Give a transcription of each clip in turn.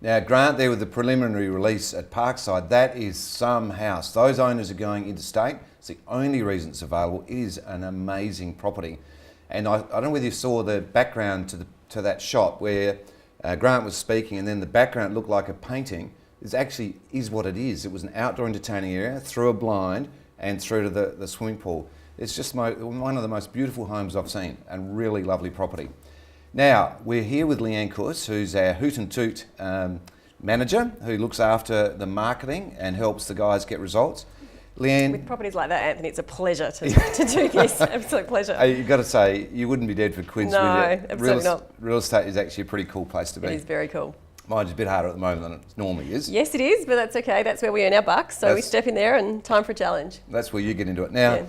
Now, Grant there with the preliminary release at Parkside, that is some house. Those owners are going interstate. It's the only reason it's available. It is an amazing property. And I don't know whether you saw the background to that shot where Grant was speaking, and then the background looked like a painting. It actually is what it is. It was an outdoor entertaining area through a blind and through to the swimming pool. It's just one of the most beautiful homes I've seen, and really lovely property. Now, we're here with Leanne Kuss, who's our Hoot and Toot manager, who looks after the marketing and helps the guys get results. Leanne, with properties like that, Anthony, it's a pleasure to do this. Absolute pleasure. You've got to say, you wouldn't be dead for quids, no, would you? Absolutely not. Real estate is actually a pretty cool place to be. It is very cool. Mine's a bit harder at the moment than it normally is. Yes, it is, but that's okay. That's where we earn our bucks. So we step in there and time for a challenge. That's where you get into it. Now,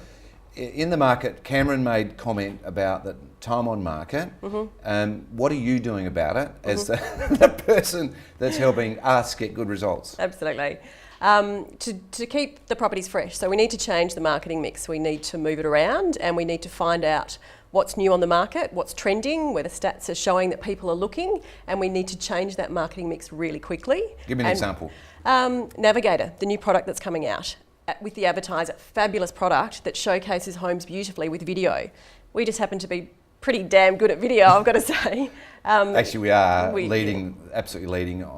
in the market, Cameron made comment about the time on market. What are you doing about it as the person that's helping us get good results? Absolutely. To keep the properties fresh, so we need to change the marketing mix. We need to move it around, and we need to find out what's new on the market, what's trending, where the stats are showing that people are looking, and we need to change that marketing mix really quickly. Give me an example. Navigator, the new product that's coming out. With the advertiser, fabulous product that showcases homes beautifully with video. We just happen to be pretty damn good at video, I've got to say. Actually, we are absolutely leading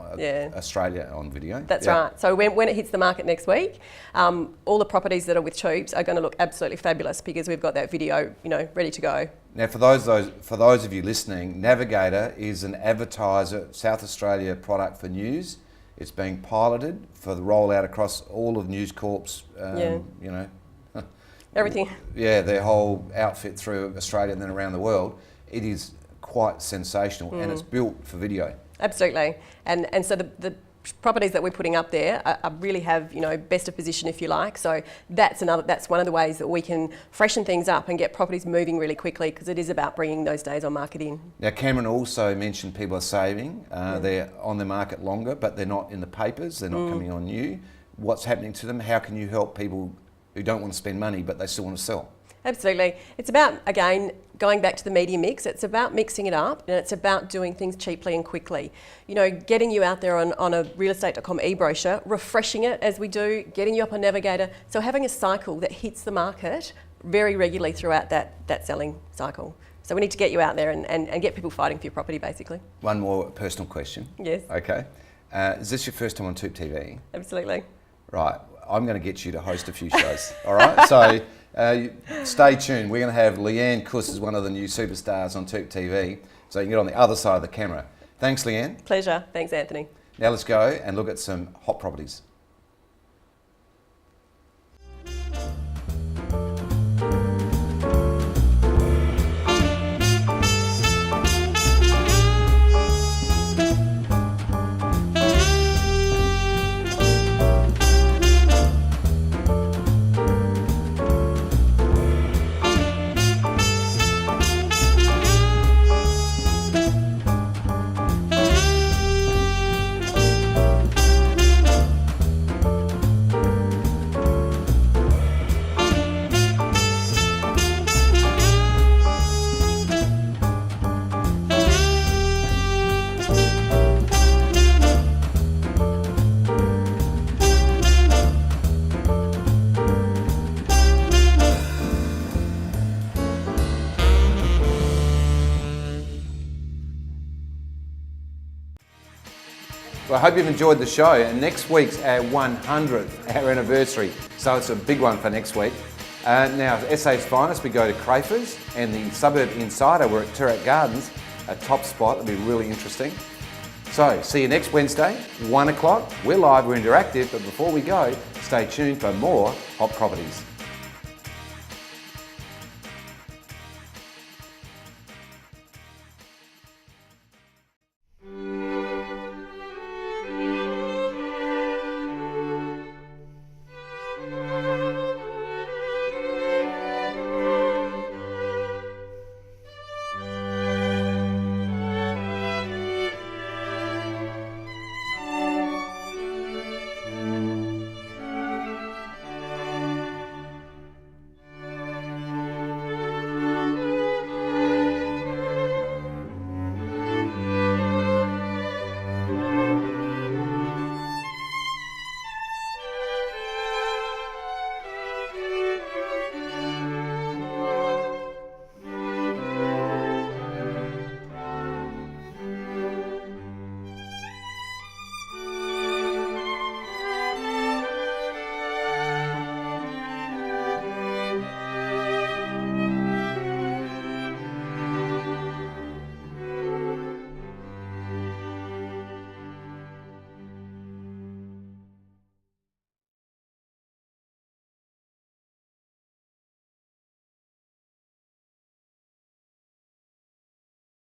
Australia on video. That's right. So when it hits the market next week, all the properties that are with Toops are going to look absolutely fabulous because we've got that video, ready to go. Now, for those of you listening, Navigator is an advertiser South Australia product for news. It's being piloted for the rollout across all of News Corp's, everything. Yeah, their whole outfit through Australia and then around the world. It is quite sensational, and it's built for video. Absolutely, and so the properties that we're putting up there are really have best of position, if you like. So that's one of the ways that we can freshen things up and get properties moving really quickly, because it is about bringing those days on market in. Now, Cameron also mentioned people are saving. They're on the market longer, but they're not in the papers. They're not coming on new. What's happening to them? How can you help people who don't want to spend money but they still want to sell? Absolutely. It's about, again, going back to the media mix, it's about mixing it up, and it's about doing things cheaply and quickly. Getting you out there on a realestate.com e-brochure, refreshing it as we do, getting you up on Navigator. So having a cycle that hits the market very regularly throughout that selling cycle. So we need to get you out there and get people fighting for your property, basically. One more personal question. Yes. Okay. Is this your first time on TOOP TV? Absolutely. Right. I'm going to get you to host a few shows. All right? So stay tuned. We're going to have Leanne Kuss as one of the new superstars on TOOP TV, so you can get on the other side of the camera. Thanks, Leanne. Pleasure. Thanks, Anthony. Now let's go and look at some hot properties. Well, I hope you've enjoyed the show, and next week's our 100th, our anniversary, so it's a big one for next week. Now, SA's finest, we go to Crafers, and the Suburb Insider, we're at Turak Gardens, a top spot. It'll be really interesting. So, see you next Wednesday, 1 o'clock. We're live, we're interactive, but before we go, stay tuned for more hot properties.